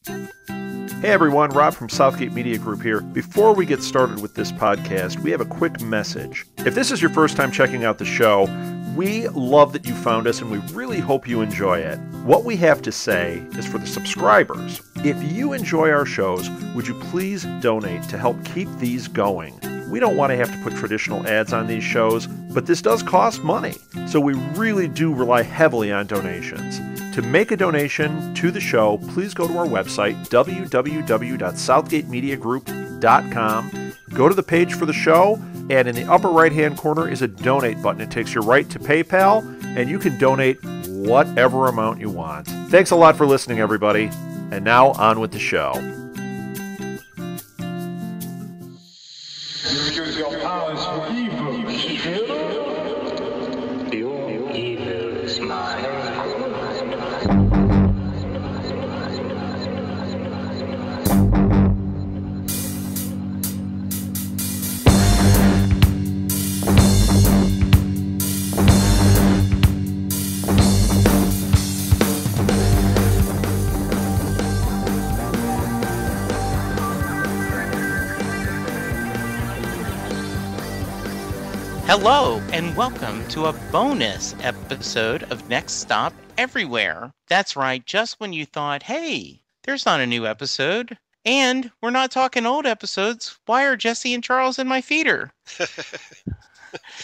Hey everyone, Rob from Southgate Media Group here. Before we get started with this podcast, we have a quick message. If this is your first time checking out the show, we love that you found us and we really hope you enjoy it. What we have to say is for the subscribers. If you enjoy our shows, would you please donate to help keep these going? We don't want to have to put traditional ads on these shows, but this does cost money. So we really do rely heavily on donations. To make a donation to the show, please go to our website, www.southgatemediagroup.com. Go to the page for the show, and in the upper right-hand corner is a donate button. It takes you right to PayPal, and you can donate whatever amount you want. Thanks a lot for listening, everybody. And now, on with the show. Use your powers for evil. Your evil is mine. Hello, and welcome to a bonus episode of Next Stop Everywhere. That's right, just when you thought, hey, there's not a new episode, and we're not talking old episodes, why are Jesse and Charles in my feeder?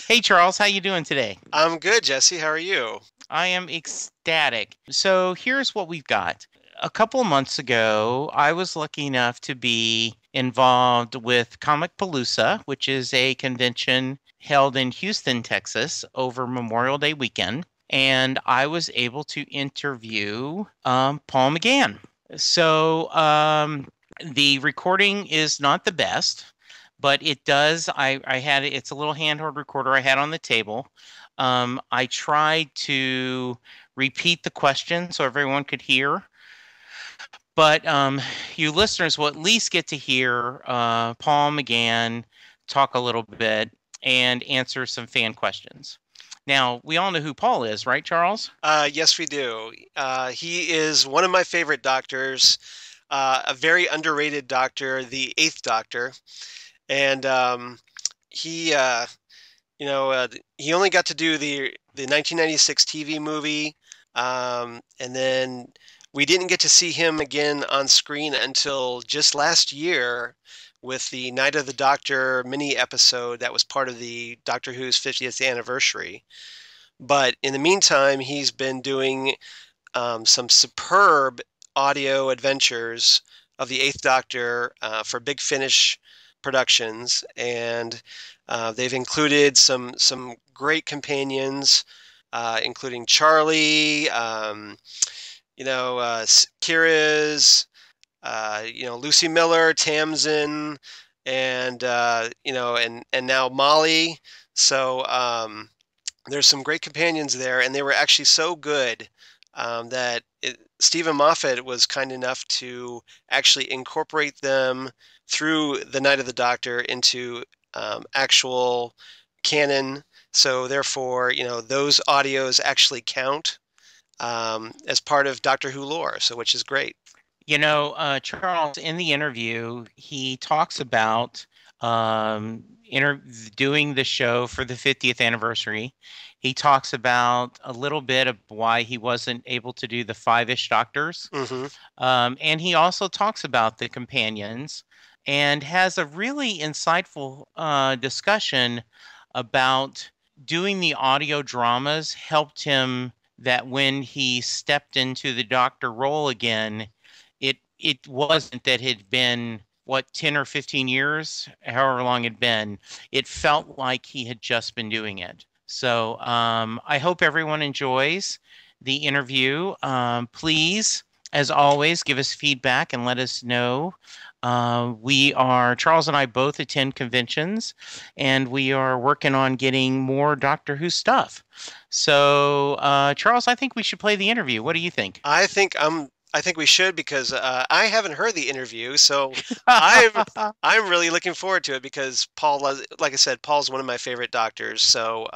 Hey, Charles, how you doing today? I'm good, Jesse. How are you? I am ecstatic. So here's what we've got. A couple of months ago, I was lucky enough to be involved with Comicpalooza, which is a convention held in Houston, Texas, over Memorial Day weekend, and I was able to interview Paul McGann. So the recording is not the best, but it does. It's a little handheld recorder I had on the table. I tried to repeat the question so everyone could hear. But you listeners will at least get to hear Paul McGann talk a little bit and answer some fan questions. Now, we all know who Paul is, right, Charles? Yes, we do. He is one of my favorite doctors, a very underrated doctor, the Eighth Doctor. And he only got to do the 1996 TV movie, and then we didn't get to see him again on screen until just last year with the Night of the Doctor mini episode that was part of the Doctor Who's 50th anniversary. But in the meantime, he's been doing some superb audio adventures of the Eighth Doctor for Big Finish Productions, and they've included some great companions, including Charlie, Kira's, Lucy Miller, Tamsin, and now Molly. So there's some great companions there, and they were actually so good that Stephen Moffat was kind enough to actually incorporate them through the Night of the Doctor into actual canon. So therefore, those audios actually count as part of Doctor Who lore, so which is great. Charles, in the interview, he talks about doing the show for the 50th anniversary. He talks about a little bit of why he wasn't able to do the five-ish Doctors. Mm-hmm. And he also talks about the companions and has a really insightful discussion about doing the audio dramas helped him that when he stepped into the Doctor role again, it wasn't that it had been, 10 or 15 years, however long it had been. It felt like he had just been doing it. So I hope everyone enjoys the interview. Please, as always, give us feedback and let us know. Charles and I both attend conventions, and we are working on getting more Doctor Who stuff. So, Charles, I think we should play the interview. What do you think? I think we should, because I haven't heard the interview, so I'm really looking forward to it, because Paul, like I said, Paul's one of my favorite doctors. So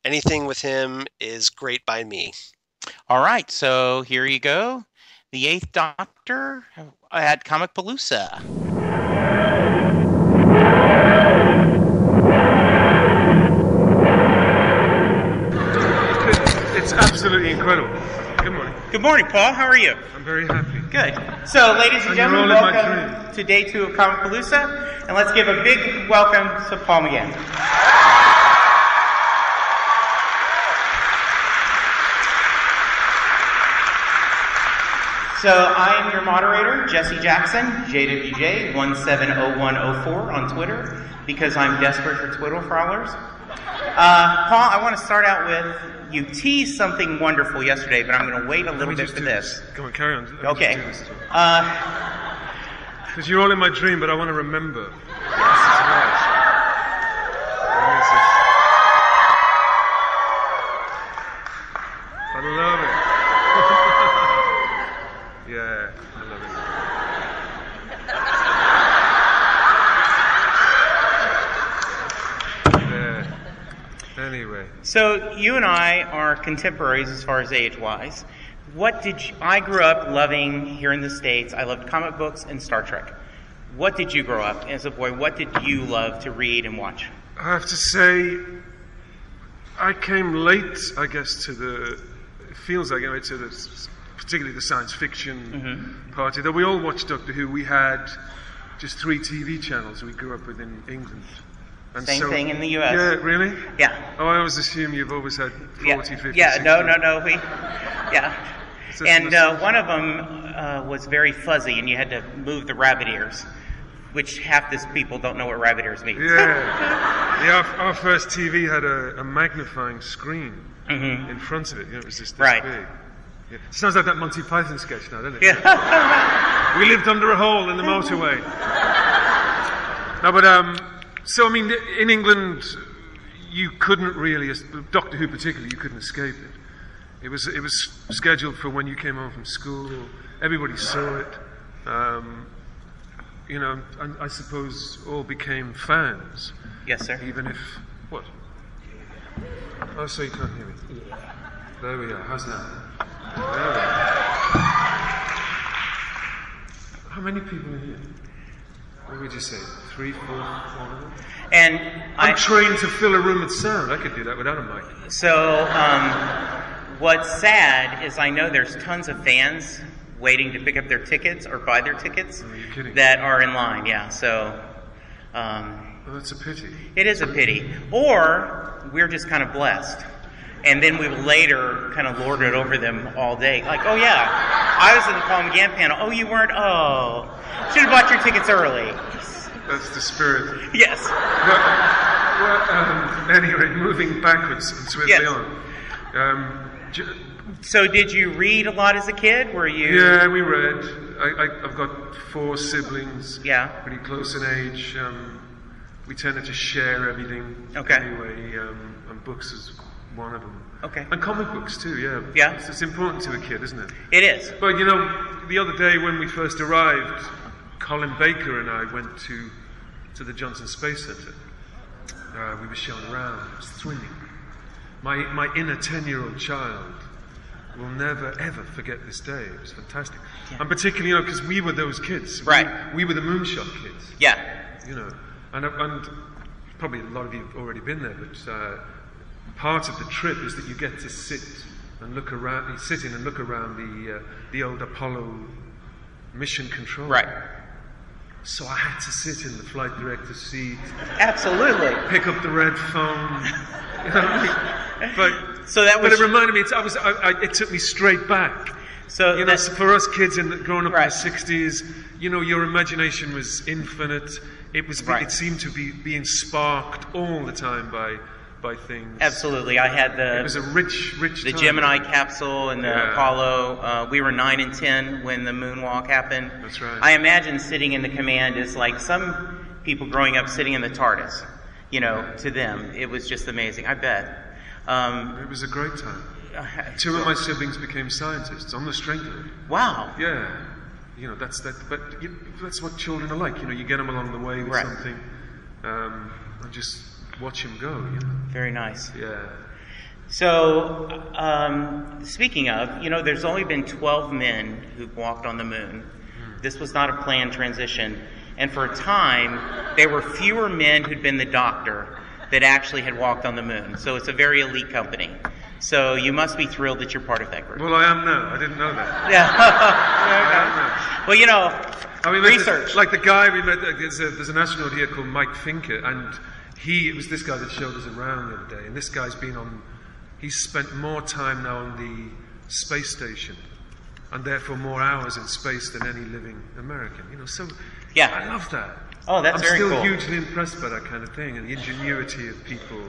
anything with him is great by me. All right, so here you go. the 8th Doctor at Comicpalooza. It's absolutely incredible. Good morning. Good morning, Paul. How are you? I'm very happy. Good. So, ladies and gentlemen, you're all in my welcome to day 2 of Comicpalooza, and let's give a big welcome to Paul McGann. So, I am your moderator, Jesse Jackson, JWJ170104 on Twitter, because I'm desperate for Twitter followers. Paul, I want to start out with, you teased something wonderful yesterday, but I'm going to wait a little bit for this. Come on, carry on. Okay. Because you're all in my dream, but I want to remember. I love it. Yeah, I love it. Yeah. Anyway. So you and I are contemporaries as far as age-wise. I grew up loving, here in the States, I loved comic books and Star Trek. What did you grow up as a boy? What did you love to read and watch? I have to say, I came late, I guess, to it feels like, to particularly the science fiction party. Though we all watched Doctor Who, we had just 3 TV channels we grew up with in England. And Same thing in the U.S. Yeah, really? Yeah. Oh, I always assume you've always had 40, 50, Yeah, 60. no. And one of them was very fuzzy, and you had to move the rabbit ears, which half the people don't know what rabbit ears means. Yeah. Our first TV had a magnifying screen in front of it. It was just this big. Yeah. Sounds like that Monty Python sketch now, doesn't it? Yeah. We lived under a hole in the motorway. No, but so I mean, in England, you couldn't really, Doctor Who particularly, you couldn't escape it. It was scheduled for when you came home from school. Everybody saw it. And I suppose all became fans. Yes, sir. Even if what? Oh, so you can't hear me. There we are. How's that? There we are. How many people are here? What would you say? 3, 4, 4? And I'm trained to fill a room with sound. I could do that without a mic. So, what's sad is I know there's tons of fans waiting to pick up their tickets or buy their tickets that are in line. Yeah. So. Well, that's a pity. It is a pity. Or we're just kind of blessed. And then we will later kind of lord it over them all day. Like, oh yeah, I was in the Paul McGann panel. Oh, you weren't? Oh, should have bought your tickets early. That's the spirit. Yes. Anyway, moving backwards and swiftly on. So did you read a lot as a kid? Were you? Yeah, we read. I've got 4 siblings. Yeah. Pretty close in age. We tended to share everything. Okay. Anyway, and books is one of them. Okay. And comic books too, yeah. Yeah. It's important to a kid, isn't it? It is. But the other day when we first arrived, Colin Baker and I went to the Johnson Space Center. We were shown around. It was thrilling. My inner 10-year-old child will never, ever forget this day. It was fantastic. Yeah. And particularly, because we were those kids. Right. We were the moonshot kids. Yeah. And probably a lot of you have already been there, but part of the trip is that you get to sit and look around, the old Apollo mission control. Right. So I had to sit in the flight director's seat. Absolutely. Pick up the red phone. But it reminded me. It took me straight back. So for us kids growing up in the '60s, your imagination was infinite. It seemed to be being sparked all the time by things. Absolutely. I had it was a rich the time. Gemini capsule and the Apollo. We were 9 and 10 when the moonwalk happened. That's right. I imagine sitting in the command is like some people growing up sitting in the TARDIS. To them, it was just amazing. I bet. It was a great time. 2 of my siblings became scientists on the strength of it. Wow. Yeah. That's what children are like. You get them along the way with something, and just watch them go. Very nice. Yeah. So, speaking of, there's only been 12 men who've walked on the moon. This was not a planned transition. And for a time, there were fewer men who'd been the Doctor that actually had walked on the moon. So it's a very elite company. So you must be thrilled that you're part of that group. Well, I am now. I didn't know that. Yeah. I am now. Well, research. Like the guy we met, there's an astronaut here called Mike Finker, and it was this guy that showed us around the other day. And this guy's he's spent more time now on the space station, and therefore more hours in space than any living American. So yeah. I love that. Oh, that's very cool. I'm still hugely impressed by that kind of thing, and the ingenuity of people.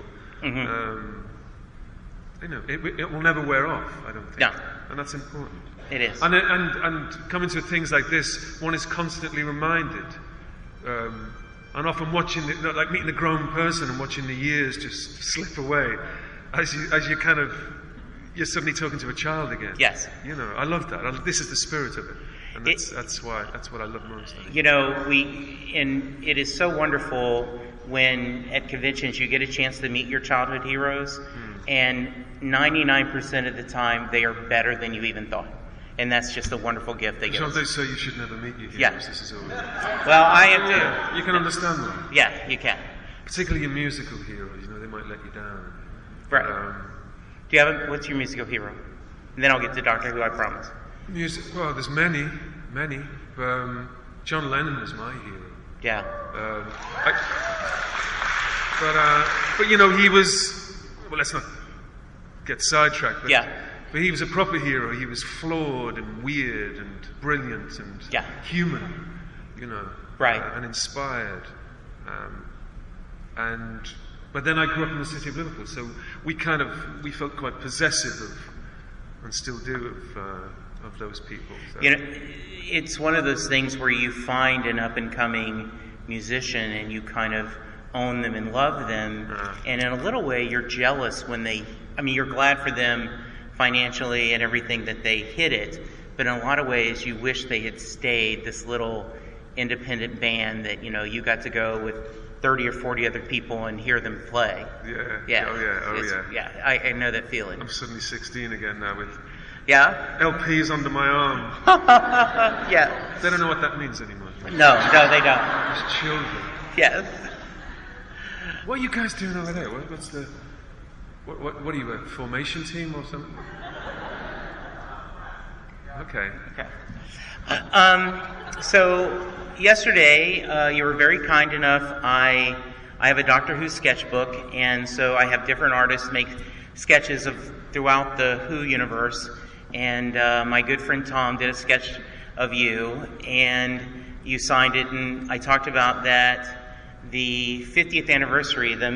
Mm-hmm. It will never wear off, I don't think. No. And that's important. It is. And coming to things like this, one is constantly reminded. And often watching, like meeting a grown person and watching the years just slip away, as you're suddenly talking to a child again. Yes. I love that. This is the spirit of it. And that's what I love most. It is so wonderful when at conventions you get a chance to meet your childhood heroes, and 99% of the time they are better than you even thought. And that's just a wonderful gift they give us. They say you should never meet your heroes. Yeah. This is all. Well, I am too. Yeah, you can understand that. Yeah, you can. Particularly your musical heroes, they might let you down. Right. Do you have what's your musical hero? And then I'll get to Doctor Who, I promise. Well, there's many. John Lennon is my hero. Yeah. But he was. Well, let's not get sidetracked. But he was a proper hero. He was flawed and weird and brilliant and human. Right. And inspired. But then I grew up in the city of Liverpool, so we felt quite possessive of, and still do, of those people. So. It's one of those things where you find an up-and-coming musician and you kind of own them and love them, and in a little way you're jealous when you're glad for them financially and everything that they hit it, but in a lot of ways you wish they had stayed this little independent band that you got to go with 30 or 40 other people and hear them play. Yeah. I know that feeling. I'm suddenly 16 again now with LPs under my arm. Yeah. They don't know what that means anymore. No, they don't. It's children. Yes. What are you guys doing over there? What's the... What are you, a formation team or something? Okay. So yesterday, you were very kind enough. I have a Doctor Who sketchbook, and so I have different artists make sketches of throughout the Who universe. And my good friend Tom did a sketch of you, and you signed it. And I talked about that the 50th anniversary, the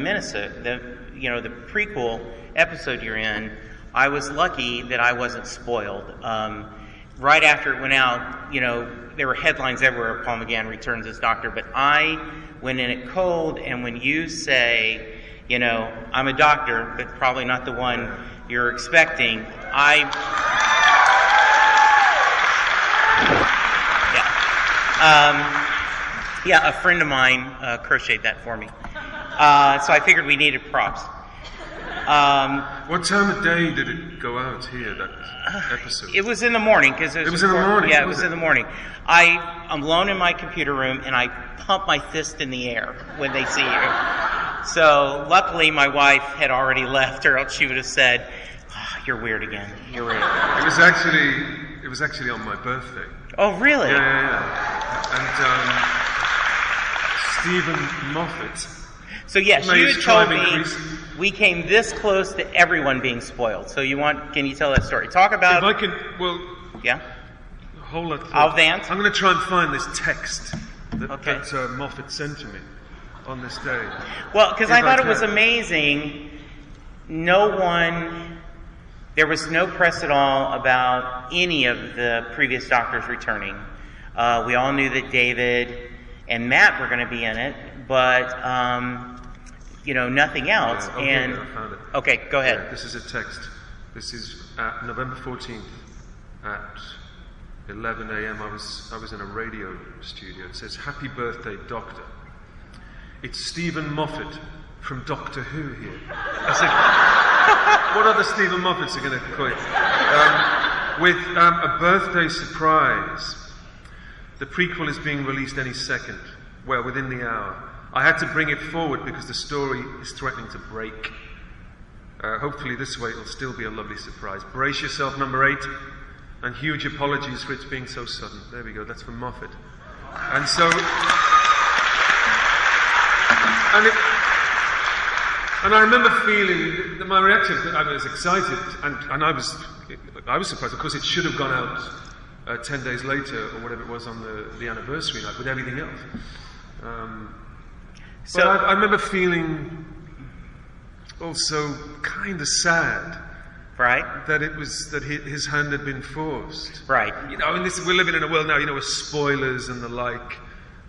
the prequel episode you're in. I was lucky that I wasn't spoiled. Right after it went out, there were headlines everywhere, Paul McGann returns as Doctor, but I went in it cold, and when you say, I'm a doctor, but probably not the one you're expecting, a friend of mine crocheted that for me. So I figured we needed props. What time of day did it go out here, that episode? It was in the morning. It was in the morning? Yeah, it was in the morning. I'm alone in my computer room, and I pump my fist in the air when they see you. So luckily my wife had already left, or else she would have said, you're weird again. You're weird. It was actually on my birthday. Oh, really? Yeah. And Stephen Moffat... So yes, you had told me we came this close to everyone being spoiled. So can you tell that story? Talk about... If I can, yeah? Hold that thought. I'll advance. I'm going to try and find this text that Moffat sent to me on this day. Well, because I thought it was amazing. There was no press at all about any of the previous Doctors returning. We all knew that David and Matt were going to be in it, but... nothing else. Yeah, I found it. Okay, go ahead. Yeah, this is a text. This is November 14th at 11 a.m. I was in a radio studio. It says, "Happy birthday, Doctor. It's Stephen Moffat from Doctor Who here." I said, what other Stephen Moffats are going to quit? With a birthday surprise. The prequel is being released any second. Well, within the hour. I had to bring it forward because the story is threatening to break. Hopefully this way it'll still be a lovely surprise. Brace yourself, number 8. And huge apologies for its being so sudden. There we go, that's from Moffat. And so... And I remember feeling that my reaction, I was excited, and I was surprised. Of course, it should have gone out 10 days later, or whatever it was, on the anniversary night, with everything else. But I remember feeling also kind of sad. Right. That it was that his hand had been forced. Right. You know, we're living in a world now, with spoilers and the like.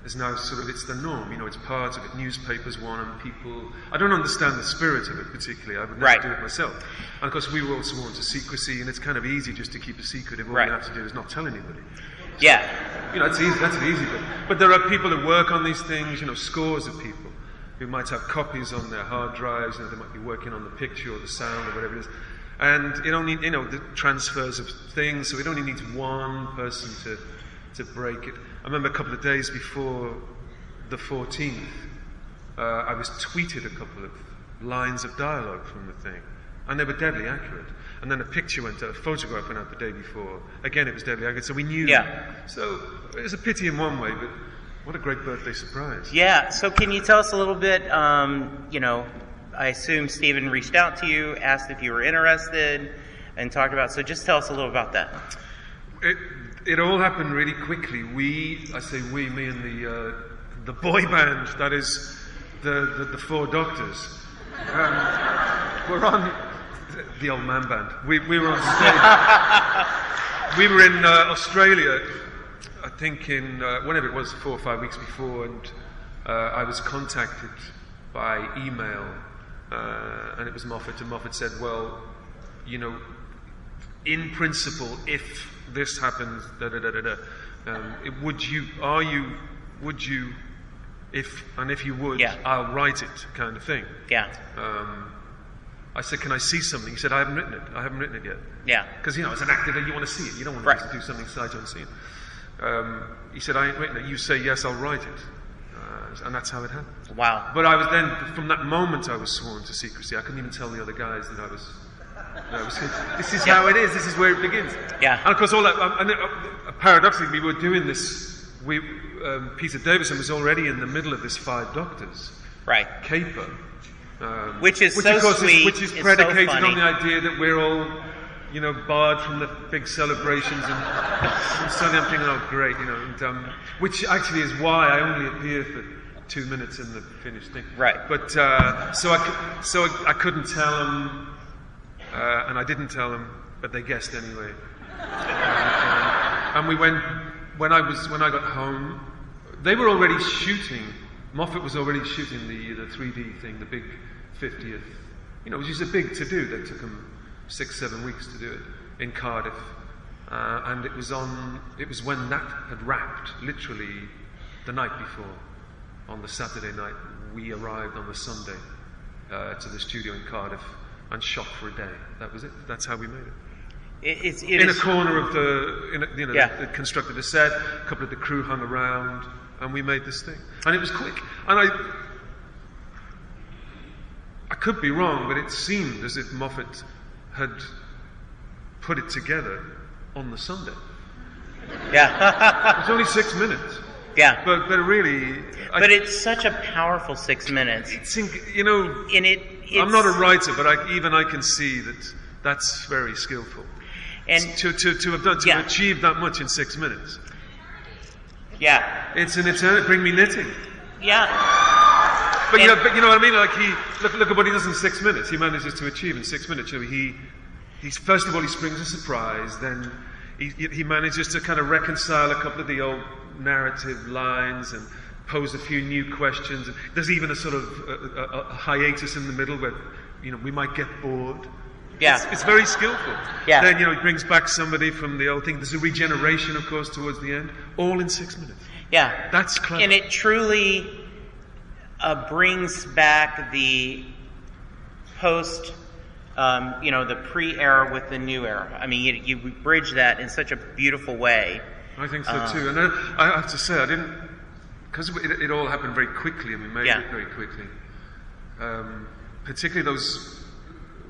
Is now sort of, it's the norm, it's part of it. Newspapers want them, people... I don't understand the spirit of it particularly. I would never do it myself. And of course we were all sworn to secrecy, and it's kind of easy just to keep a secret if all you have to do is not tell anybody. Yeah. It's easy, that's an easy bit. But there are people who work on these things, scores of people who might have copies on their hard drives, they might be working on the picture or the sound or whatever it is. And it only, the transfers of things, so it only needs one person to break it. I remember a couple of days before the 14th, I was tweeted a couple of lines of dialogue from the thing, and they were deadly accurate. And then a picture went out, a photograph went out the day before. Again, it was deadly accurate, so we knew. Yeah. So it was a pity in one way, but what a great birthday surprise. Yeah, so can you tell us a little bit, I assume Stephen reached out to you, asked if you were interested, and talked about, so just tell us a little about that. It all happened really quickly. Me and the boy band, that is the Four Doctors, we're on the old man band. We were on stage. We were in Australia, I think in whenever it was, 4 or 5 weeks before, and I was contacted by email, and it was Moffat, and Moffat said, well, in principle, if this happens, if you would, I'll write it, kind of thing. Yeah. I said, can I see something? He said, I haven't written it yet. Yeah. Because, as an actor, you want to see it. You don't want to do something sight unseen. He said, I ain't written it. You say yes, I'll write it. And that's how it happened. Wow. But I was then, from that moment, I was sworn to secrecy. I couldn't even tell the other guys that I was... this is how it is. This is where it begins. Yeah. And of course, all that. Paradoxically, we were doing this. Peter Davison was already in the middle of this 5 Doctors caper, which is so sweet. Which is predicated on the idea that we're all, barred from the big celebrations, and suddenly I'm thinking, oh great, which actually is why I only appear for 2 minutes in the finished thing. Right. But so I couldn't tell them. And I didn't tell them, but they guessed anyway. And we went, when I got home, they were already shooting, Moffat was already shooting the 3D thing, the big 50th, which is a big to-do. That took them 6-7 weeks to do it in Cardiff. And it was when that had wrapped, literally the night before, on the Saturday night, we arrived on the Sunday to the studio in Cardiff. And shot for a day. That was it. That's how we made it. In a corner of they constructed a set. A couple of the crew hung around, and we made this thing. And it was quick. And I could be wrong, but it seemed as if Moffat had put it together on the Sunday. Yeah. It was only 6 minutes. Yeah. But really. But it's such a powerful 6 minutes. I'm not a writer, but I can see that that's very skillful. And to achieve that much in 6 minutes. Yeah. It's an eternity. Bring me knitting. Yeah. But you know what I mean? Like look at what he does in 6 minutes. He manages to achieve in 6 minutes. He's first of all he springs a surprise. Then he manages to kind of reconcile a couple of the old narrative lines and pose a few new questions. There's even a sort of a hiatus in the middle where we might get bored. Yeah. It's very skillful. Yeah. Then he brings back somebody from the old thing. There's a regeneration, of course, towards the end. All in 6 minutes. Yeah. That's clever. And it truly brings back the post the pre-era with the new era. I mean, you bridge that in such a beautiful way. I think so too. And I have to say, I didn't, because it all happened very quickly, and we made it very quickly. Particularly those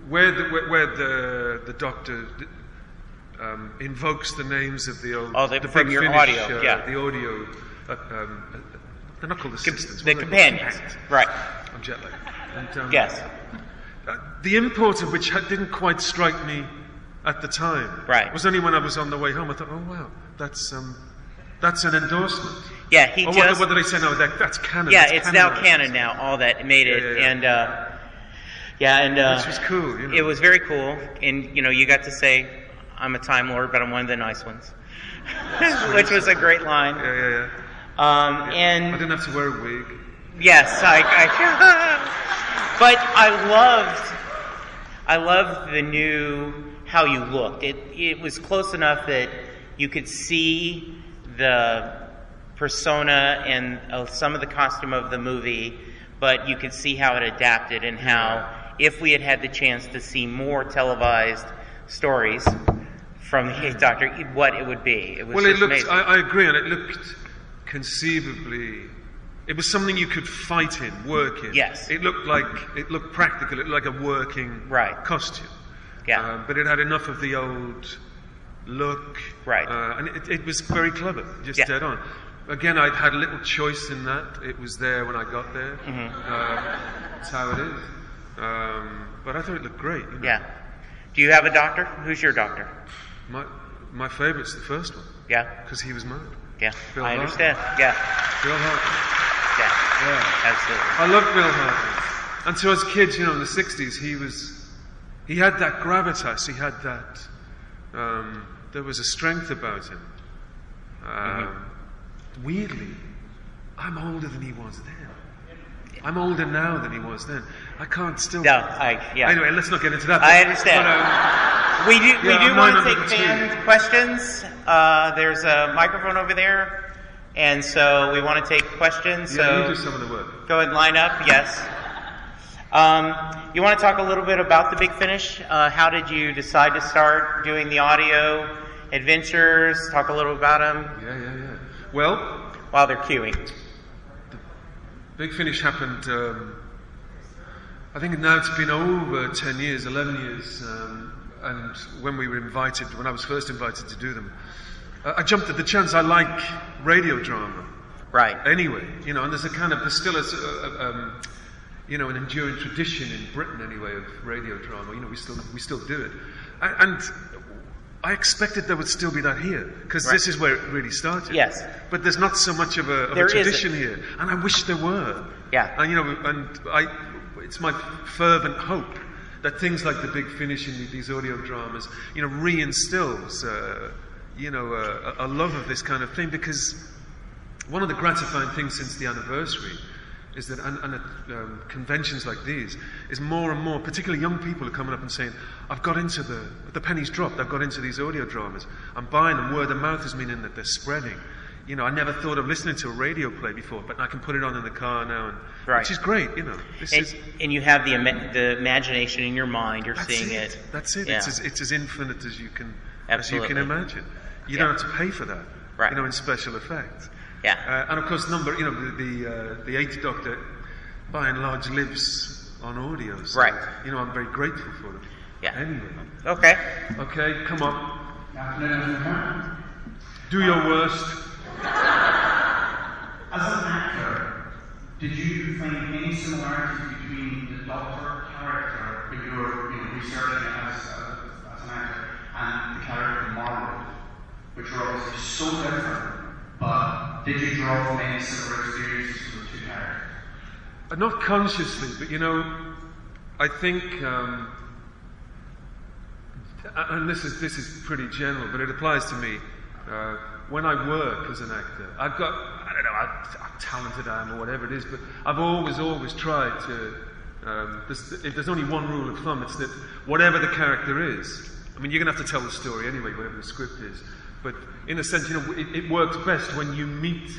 where the Doctor invokes the names of the old the from Big your Finish, audio, the audio. They're not called assistants. The companions, right? I'm jet lagged. And, yes. The import of which didn't quite strike me at the time. Right. It was only when I was on the way home I thought, oh wow, that's an endorsement. Yeah, he just. What did they say? No, that's canon. Yeah, that's it's canon now canon now. All that made it, and which was cool. It was very cool, and you got to say, "I'm a Time Lord, but I'm one of the nice ones," which was a great line. Yeah. And I didn't have to wear a wig. Yes, but I loved the new how you looked. It was close enough that you could see the persona and some of the costume of the movie, but you could see how it adapted and how, if we had had the chance to see more televised stories from the Eighth Doctor, what it would be. It was it looked. amazing. I agree, and it looked conceivably. It was something you could fight in, work in. Yes. It looked practical. It looked like a working costume. Yeah. But it had enough of the old look. Right. And it was very clever, just dead on. Again, I'd had little choice in that. It was there when I got there. Mm-hmm. That's how it is. But I thought it looked great. Yeah. Do you have a doctor? Who's your doctor? My favourite's the first one. Yeah. Because he was mad. Yeah. Bill I Hartnell. understand. Yeah. Bill Hartnell. Yeah. Absolutely. I loved Bill Hartnell. And so as kids, in the 60s, he had that gravitas. He had that. There was a strength about him. Weirdly, I'm older than he was then. I'm older now than he was then. I can't still. Anyway, let's not get into that. I understand. But, we do want to take fan questions. There's a microphone over there, and so we want to take questions. Yeah, you do some of the work. Go ahead and line up. Yes. You want to talk a little bit about the Big Finish? How did you decide to start doing the audio adventures? Talk a little about them. Yeah. Well, while they're queuing. The Big Finish happened, I think now it's been over 10 years, 11 years, and when I was first invited to do them, I jumped at the chance. I like radio drama. Right. Anyway, and there's still an enduring tradition in Britain anyway of radio drama. We still do it. And I expected there would still be that here, because this is where it really started. Yes. But there's not so much of a tradition here, and I wish there were. Yeah. And it's my fervent hope that things like the Big Finish in these audio dramas, reinstills, a love of this kind of thing, because one of the gratifying things since the anniversary is that, conventions like these, is more and more, particularly young people are coming up and saying, I've got into the penny's dropped, I've got into these audio dramas, I'm buying them, word of mouth has meaning that they're spreading. I never thought of listening to a radio play before, but I can put it on in the car now, which is great, And you have the imagination in your mind, you're seeing it. That's it, yeah. It's as infinite as you can imagine. You Yeah. don't have to pay for that, right. In special effects. Yeah. And of course, the Eighth Doctor, by and large, lives on audio. So, right. I'm very grateful for it. Yeah. Anyway. Okay, come on. Do your worst. As an actor, did you find any similarities between the Doctor character when you were researching it as an actor and the character in Marvel, which are obviously so different? But did you draw from any similar experiences with the two characters? Not consciously, but I think, and this is pretty general, but it applies to me. When I work as an actor, I'm talented I am or whatever it is, but I've always tried to. If there's only one rule of thumb, it's that whatever the character is, you're going to have to tell the story anyway, whatever the script is. But in a sense, it works best when you meet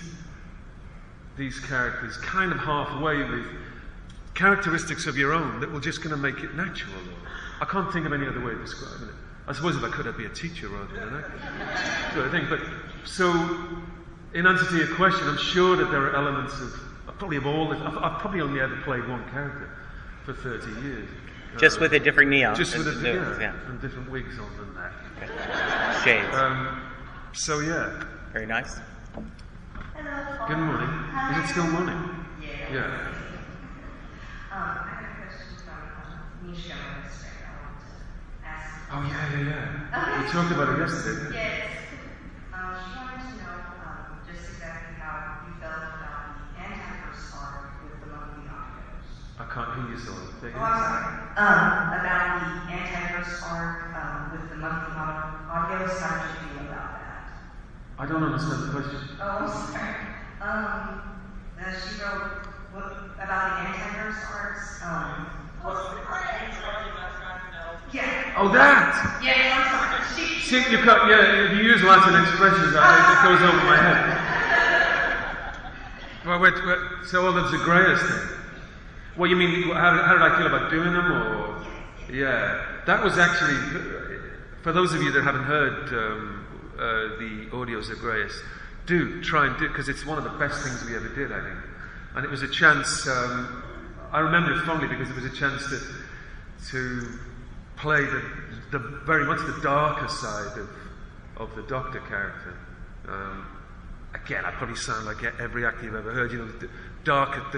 these characters kind of halfway with characteristics of your own that will just going to make it natural. I can't think of any other way of describing it. I suppose if I could, I'd be a teacher rather than an actor. Sort of thing. But so, in answer to your question, I'm sure that there are elements of probably of all. I've probably only ever played one character for 30 years. Just with a different neon. Just with yeah. And different wigs on than that. Okay. Shades. So yeah. Very nice. Hello. Good morning. Is it still morning? Yeah. I have a question from Misha yesterday. I want to ask. Oh yeah. Okay. We talked about it yesterday. Yes. She wanted to know just exactly how you felt about the anti-verse arc with the monthly audios. I can't hear you, sorry. Oh, I'm sorry. About the anti-verse arc with the monthly audios. How did you feel about that? I don't understand the question. Oh, I'm sorry. She wrote about the anti-verse arcs. Yeah. Oh, that! Yeah, I'm sorry. See, you can't, if you use Latin expressions, it goes over my head. Well, so all the Zagreus thing. What you mean? How did I feel about doing them? Or yeah, that was actually for those of you that haven't heard the audio Zagreus. Do try and do, because it's one of the best things we ever did, I think. And it was a chance, I remember it fondly because it was a chance to play the very much the darker side of the Doctor character. Again, I probably sound like every actor you've ever heard. You know, the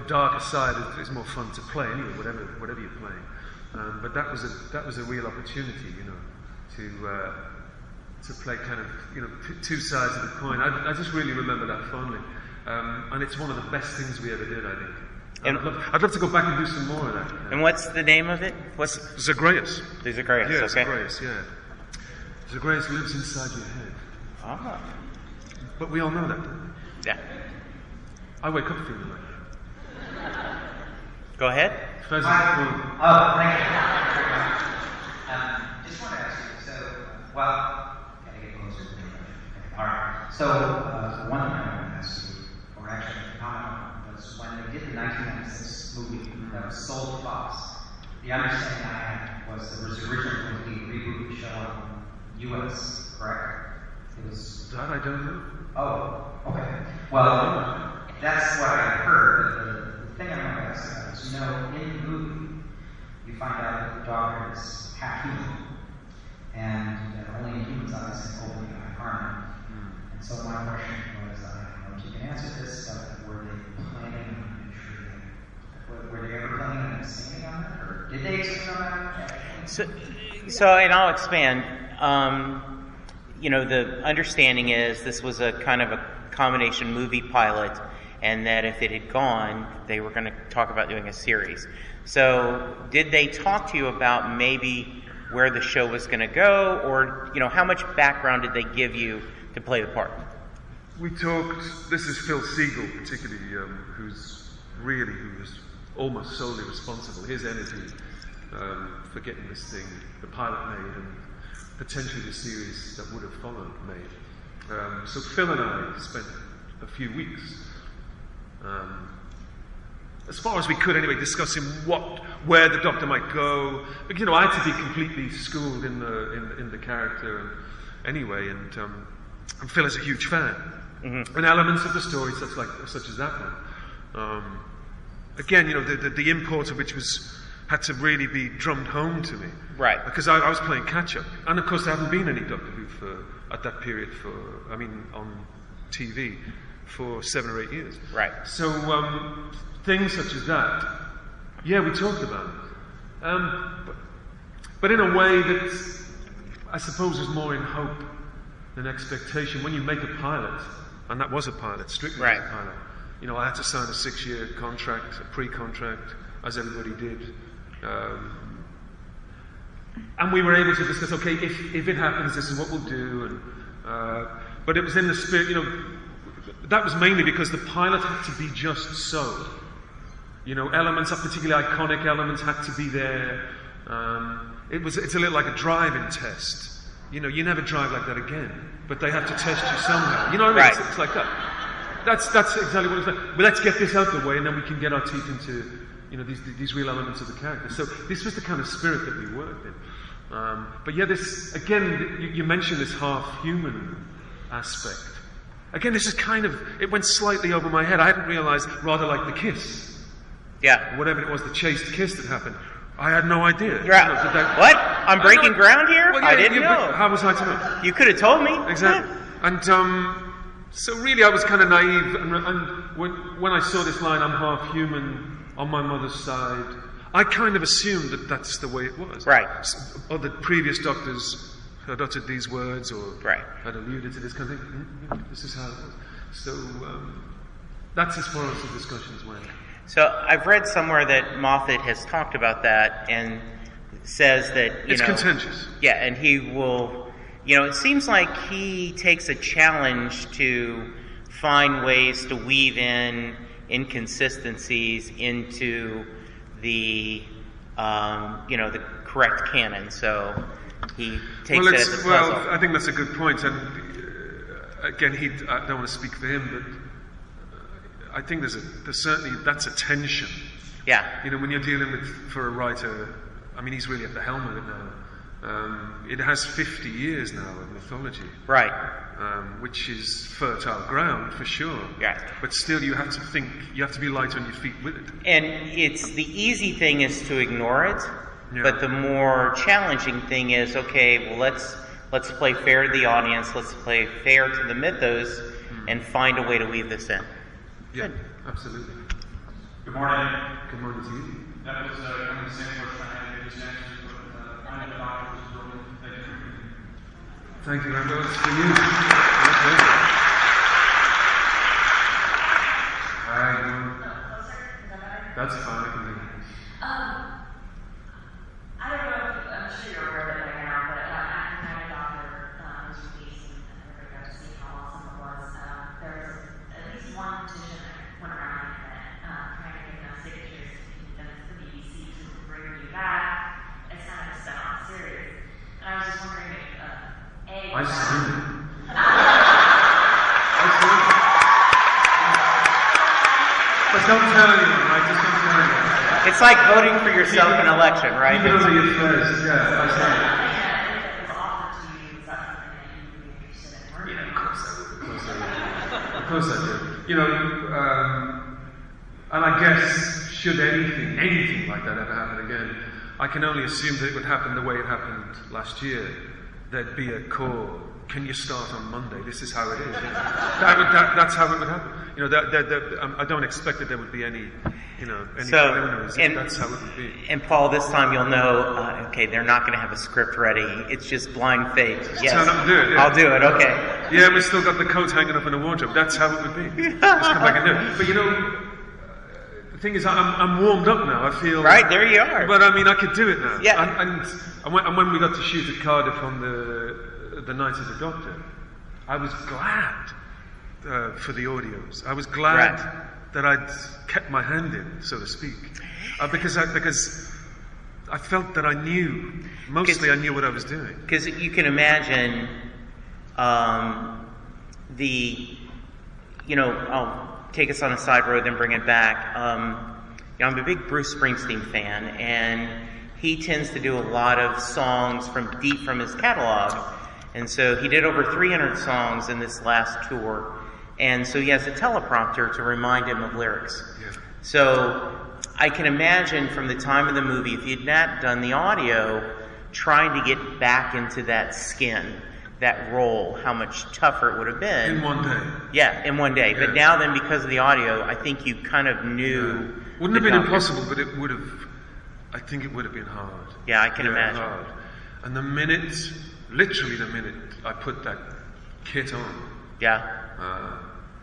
darker side is more fun to play anyway, whatever you're playing. But that was a real opportunity, you know, to play kind of, you know, two sides of the coin. I just really remember that fondly. And it's one of the best things we ever did, I think. And I'd love to go back and do some more of that. And what's the name of it? What's Zagreus. The Zagreus, yeah, okay. Zagreus, yeah. Zagreus lives inside your head. Ah. But we all know that, don't we? Yeah. I wake up feeling like that. Go ahead. Pheasant. Oh, thank you. Just want to ask you, so, well, can I get closer? All right. So, one thing I want to ask you, or actually comment on, was when they did the 1996 movie that was sold to Fox, the understanding I had was there was originally going to be a reboot show on US, correct? It was. That I don't know. Oh, okay. Well, that's what I heard. But the thing I want to ask about is, you know, in the movie, you find out that the Doctor is half human, and that only in humans' eyes can open the eye harmony. And so my question was, I don't know if you can answer this, but were they planning on intriguing? Were they ever planning on expanding on that, or did they expand on that? So, and I'll expand. You know, the understanding is this was a kind of a combination movie pilot, and that if it had gone, they were going to talk about doing a series. So, did they talk to you about maybe where the show was going to go, or, you know, how much background did they give you to play the part? We talked, this is Phil Siegel particularly, who was almost solely responsible, his energy for getting this thing, the pilot made, and potentially the series that would have followed made. So Phil and I spent a few weeks, as far as we could anyway, discussing where the Doctor might go. But, you know, I had to be completely schooled in the character anyway, and Phil is a huge fan. Mm-hmm. And elements of the story, such as that one. Again, you know, the import of which had to really be drummed home to me. Right. Because I was playing catch-up. And of course there hadn't been any Doctor Who at that period on TV for 7 or 8 years. Right. So things such as that, yeah, we talked about it. But in a way that I suppose is more in hope than expectation. When you make a pilot, and that was a pilot, strictly right. a pilot, you know, I had to sign a 6-year contract, a pre-contract, as everybody did. And we were able to discuss, okay, if it happens, this is what we'll do. But it was in the spirit, you know, that was mainly because the pilot had to be just so. You know, elements, particularly iconic elements, had to be there. It's a little like a driving test. You know, you never drive like that again. But they have to test you somehow. You know what I mean? Right. It's like that. That's exactly what it's like. But let's get this out of the way, and then we can get our teeth these real elements of the character. So this was the kind of spirit that we worked in. But yeah, this again, you mentioned this half-human aspect. Again, this is it went slightly over my head. I hadn't realized, rather like the kiss. Yeah. Whatever it was, the chaste kiss that happened. I had no idea. What? I'm breaking ground here? Well, yeah, I didn't know. How was I to know? You could have told me. Exactly. And so really I was kind of naive. And when I saw this line, I'm half human on my mother's side, I kind of assumed that that's the way it was. Right. Other previous doctors had uttered these words or right. had alluded to this kind of thing. This is how it was. So that's as far as the discussions went. So I've read somewhere that Moffat has talked about that and says that it's contentious. Yeah, and he will. It seems like he takes a challenge to find ways to weave in inconsistencies into the the correct canon. So he takes it as a puzzle. Well, I think that's a good point. And again, I don't want to speak for him, but I think there's certainly that's a tension. Yeah. When you're dealing with, for a writer, I mean, he's really at the helm of it now. It has 50 years now of mythology. Right. Which is fertile ground for sure. Yeah. But still, you have to be light on your feet with it. And the easy thing is to ignore it, but the more challenging thing is, okay, well, let's play fair to the audience, let's play fair to the mythos, and find a way to weave this in. Yeah, absolutely. Good morning. Good morning to you. That was kind of the same question I had just answered, but finding the doctor was brilliant. Thank you, Randall. It's for you. That's fine. I can do it. I don't know if I'm sure you're aware of it by now, but after my doctor was released and everybody got to see how awesome it was, there was at least one petition that went around that trying to get enough signatures to convince the BBC to bring you back. It's kind of a set-off series. And I was just wondering if, I signed it. But don't tell anyone, right? Just don't tell anyone. It's like voting for yourself in an election, right? Keep it under your first. Yeah, I signed it. Yeah, of course I would. Of course I would. And I guess should anything like that ever happen again, I can only assume that it would happen the way it happened last year. There'd be a call. Can you start on Monday? This is how it is. That's how it would happen. I don't expect that there would be any preliminaries. That's how it would be. And Paul, this time you'll know. Okay, they're not going to have a script ready. It's just blind faith. Yes, turn up and do it. Yeah. I'll do it. Okay. Yeah, we still got the coat hanging up in the wardrobe. That's how it would be. Just come back and do it. But the thing is, I'm warmed up now. I feel right there. You are. But I mean, I could do it now. Yeah. And when we got to shoot at Cardiff on the night of the Doctor, I was glad for the audios. I was glad that I'd kept my hand in, so to speak, because I felt that I knew. Mostly, I knew what I was doing. Because you can imagine I'll take us on a side road, then bring it back. I'm a big Bruce Springsteen fan, and he tends to do a lot of songs from deep from his catalog. And so he did over 300 songs in this last tour. And so he has a teleprompter to remind him of lyrics. Yeah. So I can imagine from the time of the movie, if you'd not done the audio, trying to get back into that skin, that role, how much tougher it would have been. In one day. Yeah, in one day. Yeah. But now then, because of the audio, I think you kind of knew. Yeah. Wouldn't have been impossible, but it would have, I think it would have been hard. Yeah, I can imagine. Hard. And literally the minute I put that kit on. Yeah.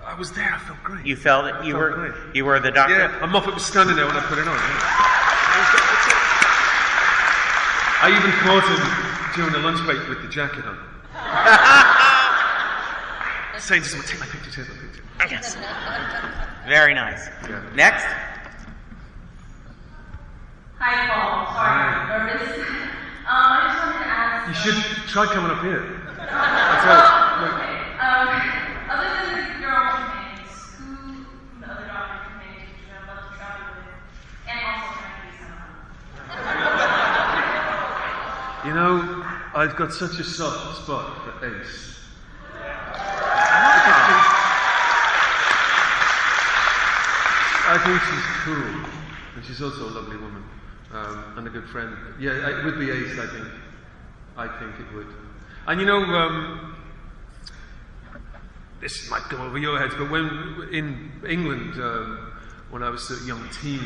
I was there. I felt great. You felt it. You were the Doctor. Yeah, and Moffat was standing there when I put it on. Yeah. I even caught him during the lunch break with the jacket on, saying to someone, "Take my picture. Take my picture." Yes. Very nice. Yeah. Next. Hi, Paul. Sorry, nervous. I just wanted to ask. You should try coming up here. Okay. Other than your own companions, who from the other Doctor companions would you have loved to travel with? And also, I've got such a soft spot for Ace. I think she's cool, and she's also a lovely woman, and a good friend. Yeah, it would be Ace, I think it would. And you know, this might go over your heads, but when in England, when I was a young teen,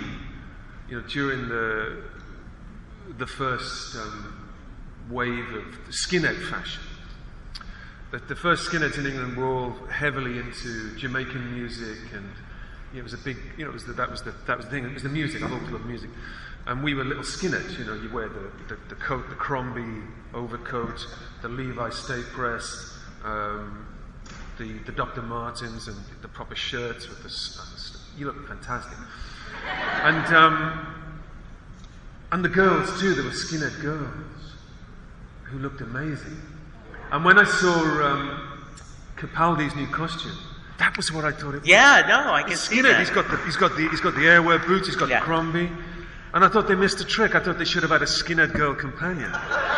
you know, during the first wave of the skinhead fashion, the first skinheads in England were all heavily into Jamaican music, and it was a big, you know, that was the thing. It was the music. I've always loved music, and we were little skinheads. You know, you wear the coat, the Crombie overcoat, the Levi State Press, the Dr. Martens, and the proper shirts with the. You look fantastic, and the girls too. There were skinhead girls who looked amazing. And when I saw Capaldi's new costume, that was what I thought it was. Yeah, no, I can see that. He's got the airwear boots. He's got the Crombie, and I thought they missed a trick. I thought they should have had a skinhead girl companion.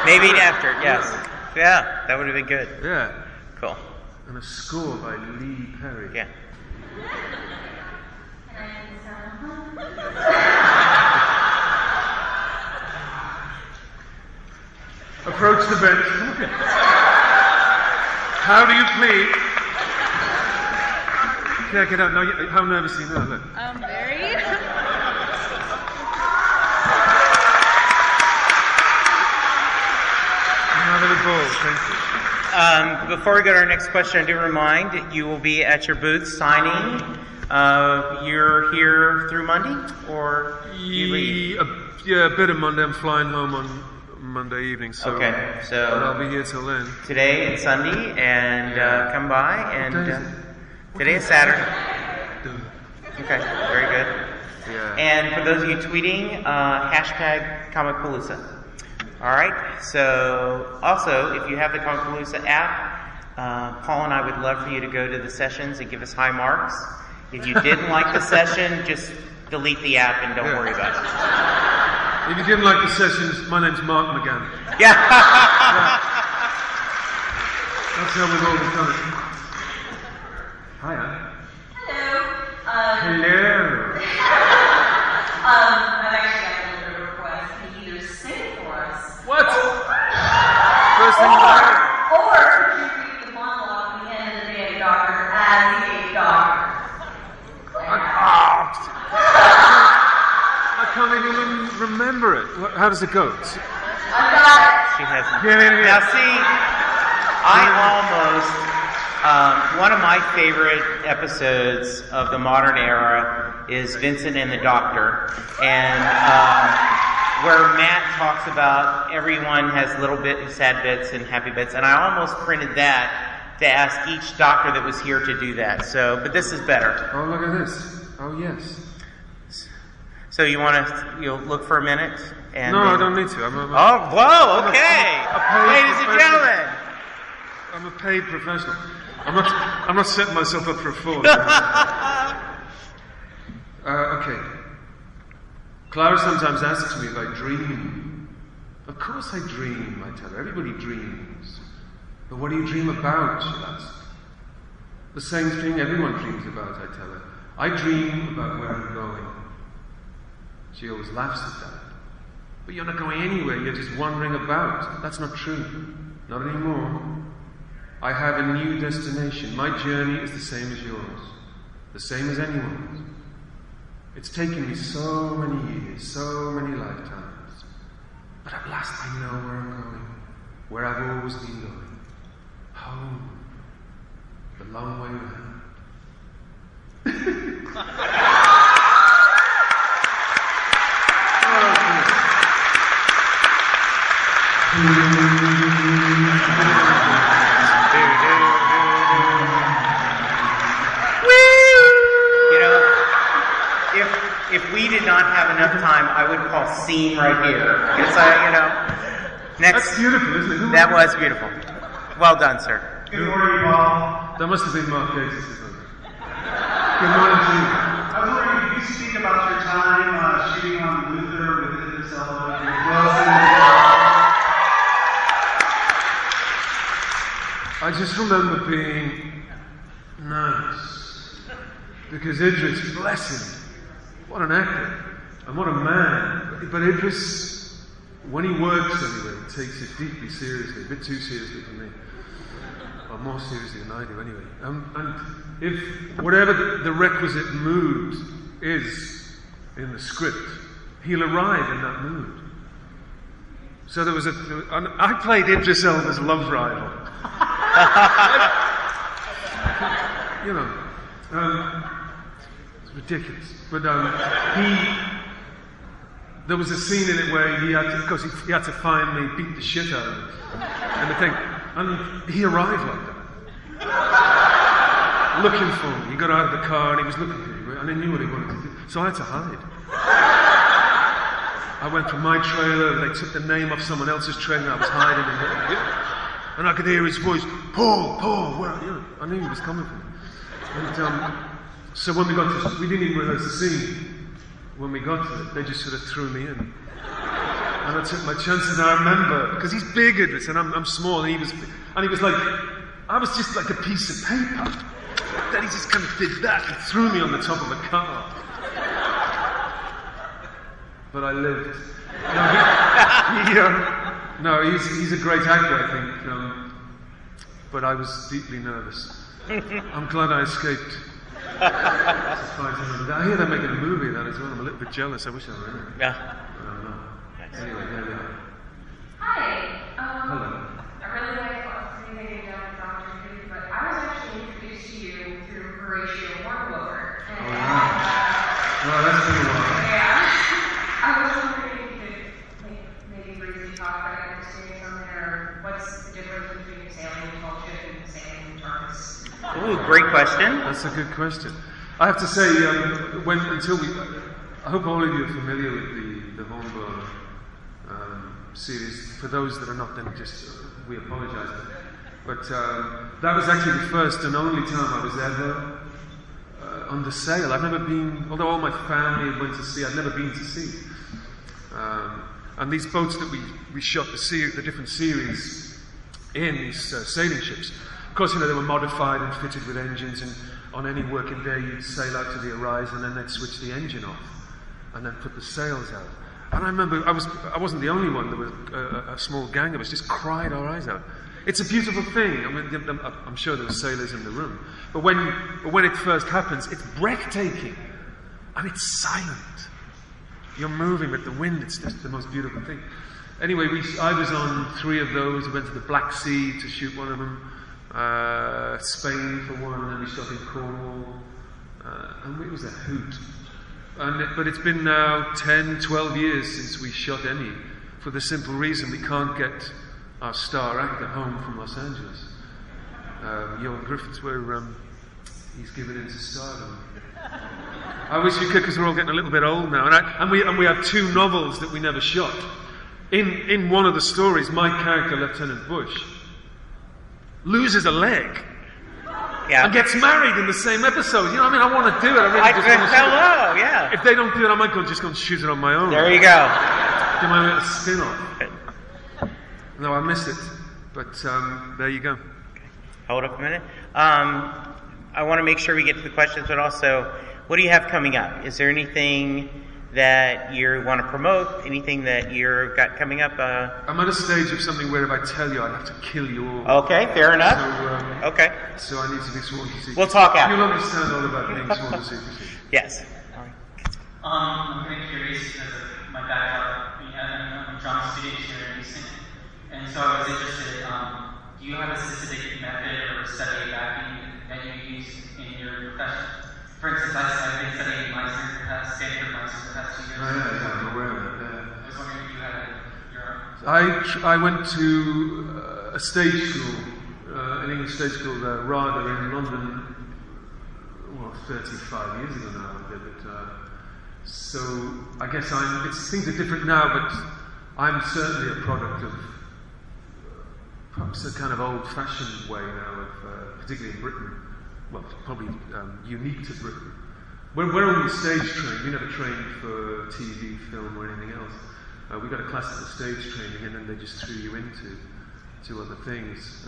Maybe after, yes, yeah, that would have been good. Yeah, cool. And a score by Lee Perry. Yeah. Approach the bench. How do you plead? Yeah, get out. No, how nervous are you now? Look. Very. Another ball, thank you. Before we go to our next question, I do remind you will be at your booth signing. You're here through Monday, or you leave? Yeah, a bit of Monday. I'm flying home on Monday evening, so okay, so I'll be here till then. Today and Sunday, and come by. And today is Saturday. Okay, very good. Yeah. And for those of you tweeting, hashtag Comicpalooza. All right. So also, if you have the Comicpalooza app, Paul and I would love for you to go to the sessions and give us high marks. If you didn't like the session, just delete the app and don't worry about it. If you didn't like the sessions, my name's Mark McGann. Yeah. That's how we've always done it. Hiya. Hello. Hello. I've actually got a little bit of a request. Can you either sing for us? What? First thing or could you read the monologue at the end of the day of the doctor as the day doctor? I can't even remember it. How does it go? I got it. She hasn't. Yeah. Now see, one of my favorite episodes of the modern era is Vincent and the Doctor, and where Matt talks about everyone has little sad bits and happy bits, and I almost printed that to ask each doctor that was here to do that. So, but this is better. Oh, look at this. Oh, yes. So you want to look for a minute? And no, I don't need to. Whoa, okay. Ladies and gentlemen. I'm a paid professional. I'm not setting myself up for a fall. Okay. Clara sometimes asks me if I dream. Of course I dream, I tell her. Everybody dreams. But what do you dream about, she'll ask. The same thing everyone dreams about, I tell her. I dream about where I'm going. She always laughs at that. But you're not going anywhere, you're just wandering about. That's not true. Not anymore. I have a new destination. My journey is the same as yours. The same as anyone's. It's taken me so many years, so many lifetimes. But at last I know where I'm going. Where I've always been going. Home. The long way round. If we did not have enough time, I would call scene right here. Because next. That's beautiful, isn't it? That was beautiful. Well done, sir. Good morning, Paul. That must have been Mark Gates. Good morning to you. I was wondering if you could speak about your time shooting on Luther with Idris Elba and just remember being nervous. Because Idris, bless him, what an actor, and what a man. But Idris, when he works anyway, he takes it deeply seriously, a bit too seriously for me. Or more seriously than I do anyway. And if whatever the requisite mood is in the script, he'll arrive in that mood. So there was I played Idris Elba's love rival. You know, it's ridiculous. But there was a scene in it where he had to find me, beat the shit out of him, and the thing, and he arrived like that, looking for me. He got out of the car and he was looking for me, and I knew what he wanted to do, so I had to hide. I went from my trailer, they took the name off someone else's trailer, I was hiding in there, and I could hear his voice, Paul, where are you? I knew he was coming for me. And so when we didn't even rehearse the scene. When we got to it, they just sort of threw me in. And I took my chances, and I remember, because he's big, Idris, and I'm small, and he was like, I was just like a piece of paper. Then he just kind of did that and threw me on the top of a car. But I lived. No, he's a great actor, I think. But I was deeply nervous. I'm glad I escaped. I hear they're making a movie of that as well. I'm a little bit jealous. I wish I were in it. Yeah. I don't know. Anyway, there we are. Hi. Hello. I really like everything you've done with Dr. Who, but I was actually introduced to you through Horatio Hornblower. Oh, wow. Well, that's been a while. Yeah. I was wondering if you could maybe briefly talk about your experience on there. What's the difference between sailing in tall ship and sailing in TARDIS? Ooh, great question. That's a good question. I have to say, I hope all of you are familiar with the Hornblower series. For those that are not, then we apologise. But that was actually the first and only time I was ever under sail. I've never been, although all my family went to sea, I've never been to sea. And these boats that we shot the different series in, these sailing ships, of course, they were modified and fitted with engines, and on any working day you'd sail out to the horizon and then they'd switch the engine off and then put the sails out. And I remember I wasn't the only one. There was a small gang of us just cried our eyes out. It's a beautiful thing. I mean, I'm sure there were sailors in the room. But when it first happens, it's breathtaking and it's silent. You're moving with the wind. It's just the most beautiful thing. Anyway, I was on 3 of those. We went to the Black Sea to shoot one of them. Spain for one, and then we shot in Cornwall, and it was a hoot. But it's been now 10, 12 years since we shot any, for the simple reason we can't get our star actor home from Los Angeles. Johan Griffiths, he's given in to stardom. I wish we could, because we're all getting a little bit old now, and we have 2 novels that we never shot. In one of the stories, my character, Lieutenant Bush, loses a leg and gets married in the same episode. You know what I mean? I want to do it. Hello, yeah. If they don't do it, I might just go and shoot it on my own. There you go. Do my little spin-off. No, I missed it. But there you go. Hold up a minute. I want to make sure we get to the questions, but also, what do you have coming up? Is there anything that you want to promote? Anything that you've got coming up? I'm at a stage of something where if I tell you, I have to kill you all. Okay, fair enough. So, okay. So I need to be sworn to secrecy. We'll talk after. You'll understand all about being sworn to secrecy. Yes. I'm very curious because of my background. I'm a drama student here in Houston, and so I was interested. Do you have a specific method or study backing that you use in your profession? For instance, I've been studying Stanford Meister for the past 2 years. I'm aware of it. I was wondering if you had your own. I went to a stage school, an English stage school, RADA in London, 35 years ago now. So I guess things are different now, but I'm certainly a product of perhaps a kind of old-fashioned way now, particularly in Britain. Well, probably unique to Britain. We're only stage trained. We never trained for TV, film, or anything else. We got a classical stage training, and then they just threw you into other things.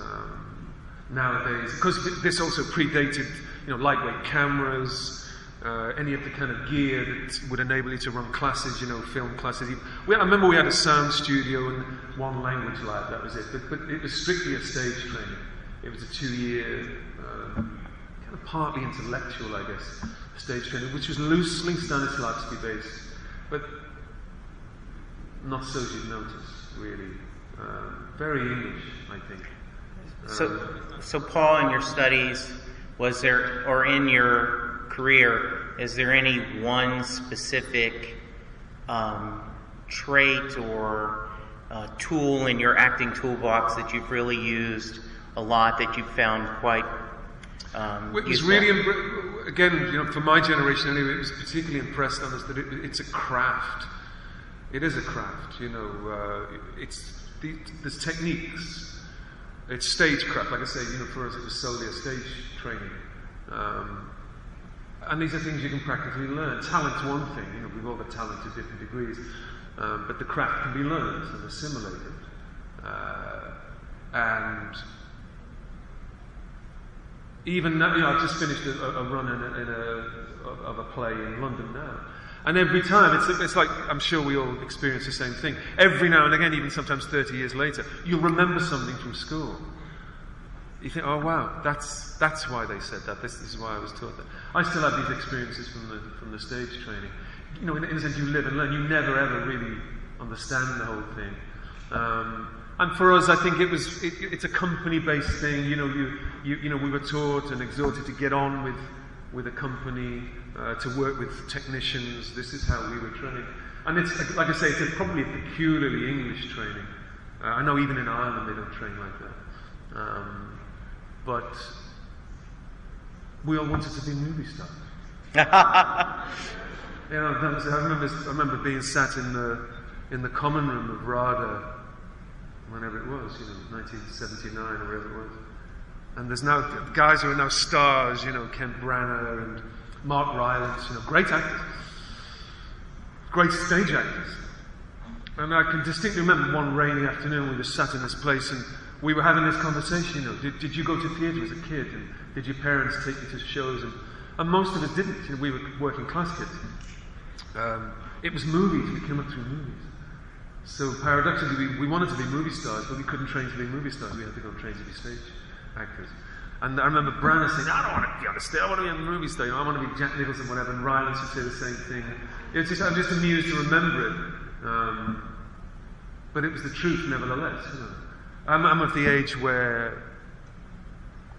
nowadays, because this also predated, lightweight cameras, any of the kind of gear that would enable you to run classes, film classes. I remember we had a sound studio and one language lab, that was it. But it was strictly a stage training. It was a 2-year, kind of partly intellectual, I guess, stage training, which was loosely Stanislavski based, but not so as you'd notice, really. Very English, I think. So Paul, in your studies, was there, or in your career, is there any one specific trait or tool in your acting toolbox that you've really used a lot, that you've found quite it was really, again, for my generation anyway, it was particularly impressed on us that it's a craft. It is a craft, there's techniques. It's stagecraft, like I say, for us it was solely a stage training. And these are things you can practically learn. Talent's one thing, we've all got talent to different degrees, but the craft can be learned and assimilated. And even now, I've just finished a run of a play in London now. And every time, it's like, I'm sure we all experience the same thing. Every now and again, even sometimes 30 years later, you'll remember something from school. You think, oh wow, that's why they said that. This is why I was taught that. I still have these experiences from the stage training. In a sense, you live and learn. You never ever really understand the whole thing. And for us, I think it's a company-based thing. We were taught and exhorted to get on with a company, to work with technicians. This is how we were trained. And it's, like I say, it's probably a peculiarly English training. I know even in Ireland they don't train like that. But we all wanted to be movie stars. I remember being sat in the common room of RADA, whenever it was, 1979 or whatever it was. And there's now guys who are now stars, Ken Branagh and Mark Rylance, great actors, great stage actors. And I can distinctly remember one rainy afternoon we were sat in this place and we were having this conversation. Did you go to theatre as a kid? And did your parents take you to shows? And most of us didn't. We were working class kids. It was movies. We came up through movies. So paradoxically, we wanted to be movie stars, but we couldn't train to be movie stars. We had to go and train to be stage actors. And I remember Branagh saying, I don't want to be on the stage, I want to be a movie star, I want to be Jack Nicholson, whatever, and Rylance would say the same thing. I'm just amused to remember it. But it was the truth nevertheless. I'm of the age where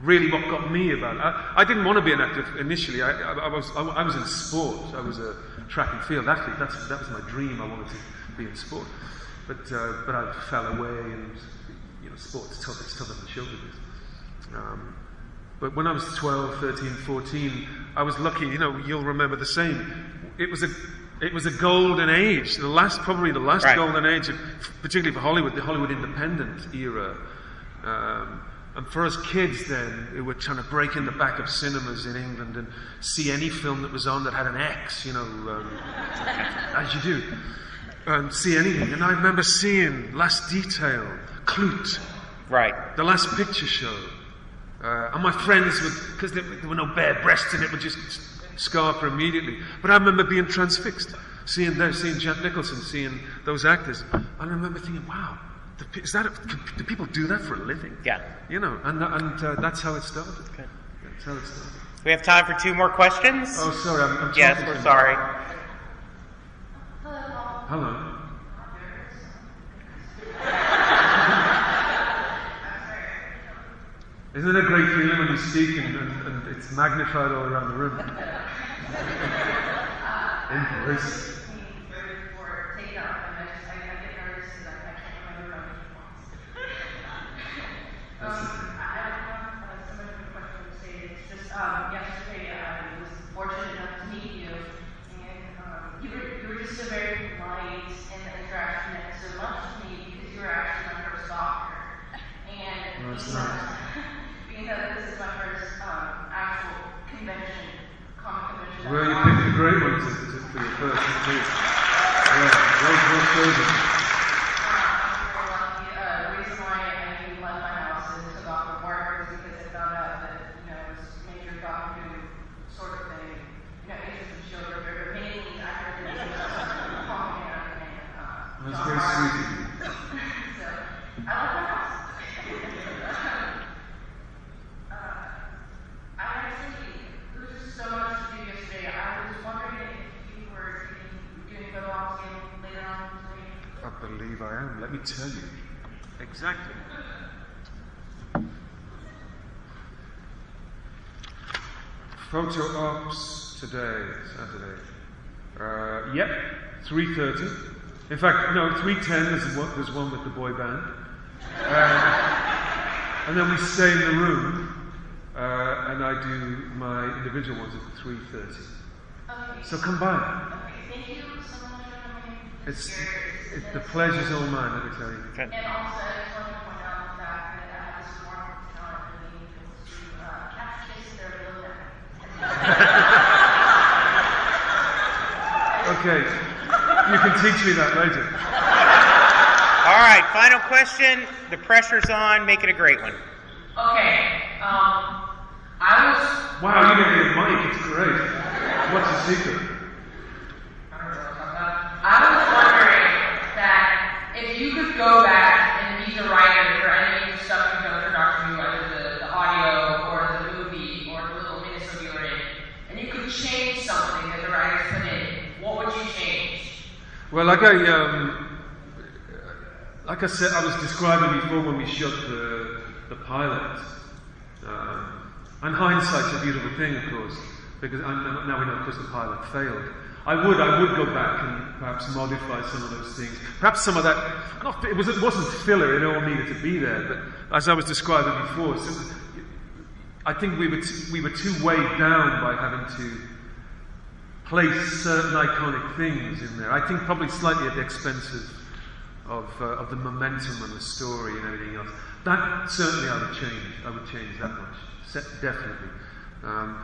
really what got me about it, I didn't want to be an actor initially. I was in sport. I was a track and field athlete. That was my dream. I wanted to be in sport. But I fell away, and sport's tough. It's tougher than show business. But when I was 12, 13, 14, I was lucky. You'll remember the same. It was a golden age. Probably the last right. Golden age, particularly for Hollywood, the Hollywood independent era. And for us kids then, who were trying to break in the back of cinemas in England and see any film that was on that had an X, as you do, and see anything. And I remember seeing Last Detail, Clute, right, The Last Picture Show. And my friends would, because there were no bare breasts in it, would just scarper immediately. But I remember being transfixed, seeing Jack Nicholson, seeing those actors. And I remember thinking, wow, do people do that for a living? Yeah. And that's how it started. Good. That's how it started. We have time for 2 more questions. Oh, sorry, I'm yes, we're sorry. Hello. Isn't it a great feeling when you speak and it's magnified all around the room? Embrace. Yesterday, I was fortunate enough to meet you, and you were just a very polite and the interaction meant so much to me because you were actually my first doctor. And being that this is my first actual comic convention. Well, you picked a great one for your first, please. Yeah, well chosen. The reason why I left my house and took off from work was because very sweet of you. So, I love my house. I actually, there was just so much to do yesterday. I was wondering if you were doing photo ops later on today. I believe I am. Let me tell you. Exactly. Photo ops today, Saturday. Yep, 3:30. In fact, no, 3:10. There's one with the boy band. And then we stay in the room, and I do my individual ones at 3:30. Okay. So come by. Okay, thank you so much for coming. The pleasure's all mine, let me tell you. And also, I just wanted to point out the fact that I have this wonderful talent for being able to capture kids in their real life. Okay, you can teach me that later. All right, final question. The pressure's on. Make it a great one. Okay, I was... Wow, you gave me a mic, it's great. What's the secret? I was wondering that if you could go back and be the writer for any of the stuff you've done for Doctor Who, whether the audio or the movie or the little minisode you were in, and you could change something that the writers put in, what would you change? Well, like I said, I was describing before when we shot the pilot. And hindsight's a beautiful thing, of course, because now we know, of course, the pilot failed. I would go back and perhaps modify some of those things. Perhaps some of that, it wasn't filler, it all needed to be there, but as I was describing before, I think we were too weighed down by having to place certain iconic things in there. I think probably slightly at the expense of the momentum and the story and everything else. That certainly I would change. I would change that much, definitely.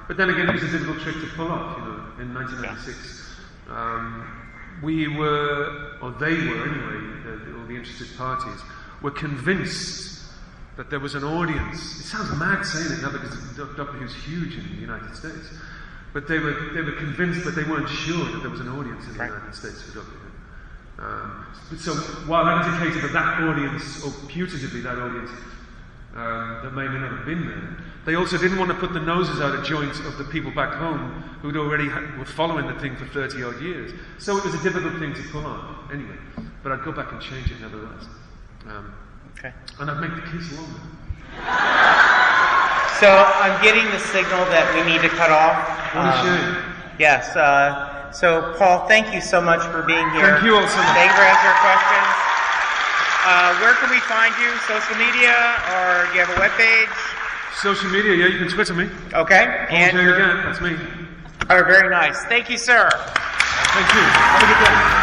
But then again, it was a difficult trick to pull off. In 1996, we were, or they were anyway, all the interested parties were convinced that there was an audience. It sounds mad saying it now because Doctor Who's huge in the United States. But they were convinced, but they weren't sure that there was an audience in the United States for Doctor Who. So while I indicated that audience, or putatively that audience, that may not have been there, they also didn't want to put the noses out of joint of the people back home who'd already were following the thing for 30 odd years. So it was a difficult thing to pull on, anyway. But I'd go back and change it nevertheless. And I'd make the kiss longer. So I'm getting the signal that we need to cut off. What a shame. Yes. So Paul, thank you so much for being here. Thank you all so much. Thank you for answering your questions. Where can we find you? Social media, or do you have a webpage? Social media, yeah, you can Twitter me. Okay. And again, that's me. Oh, very nice. Thank you, sir. Thank you. Have a good day.